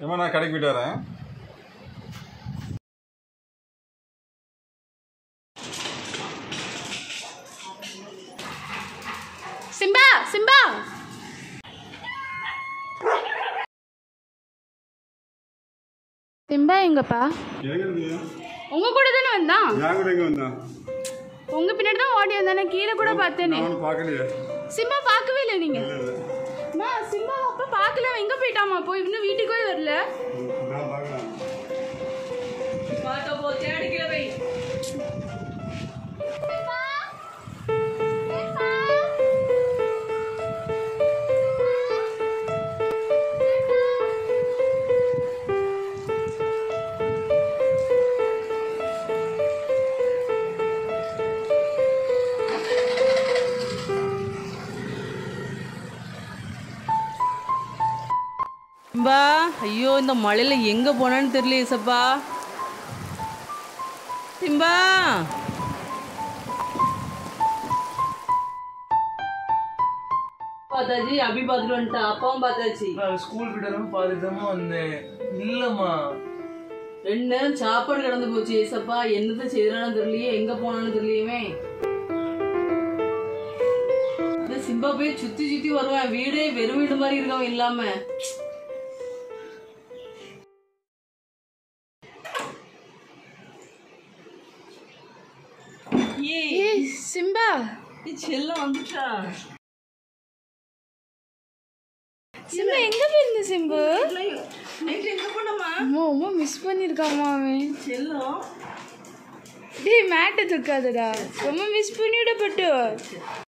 ஏமா நான் கடைக்கு போயிட்டு வரேன். சிம்பா சிம்பா சிம்பா எங்கப்பா? உங்க கூட தானே வந்தான். நான் கூட எங்க வந்தான்? உங்க பின்னாடி தான் ஓடி வந்தானே, கீழே கூட பார்த்தேனே. நான் பார்க்கலையே. சிம்பா பார்க்கவே இல்லை நீங்க? அம்மா சிம்பா அப்ப பார்க்கல, எங்க போயிட்டாமா? போய் இன்னும் வீட்டுக்கே வரல. நான் பார்க்கலாம். பாத்தா போ தேடிக்கல வை. சிம்பா, ஐயோ இந்த மழையில எங்க போனான்னு தெரியல சப்பா. சிம்பா பார்த்தாச்சு, அபி பார்த்துட்டு வந்துட்டா, அப்பாவும் பார்த்தாச்சு. நான் ஸ்கூல் கிட்ட பார்த்துட்டு தான் வந்தேன். இல்லம்மா, 2 நேரம் சாப்பாடு கிடந்து போச்சு ஏசப்பா. என்னத்த செய்யறான்னு தெரியலையே, எங்க போனான்னு தெரியலையுமே. சிம்பா போய் சுத்தி சுத்தி வருவேன், வீடே வெறும் வீடு மாதிரி இருக்கவன் இல்லாம. சிம்பா செல்லம் வந்துட்டா. சிம்பா எங்க போயிருந்த சிம்பு? நைட் எங்க போனமா? அம்மா மிஸ் பண்ணிருக்காமா அவன். செல்லம் டேய் மேட்டை தூக்காதடா, ரொம்ப மிஸ் பண்ணிவிடப்பட்டு.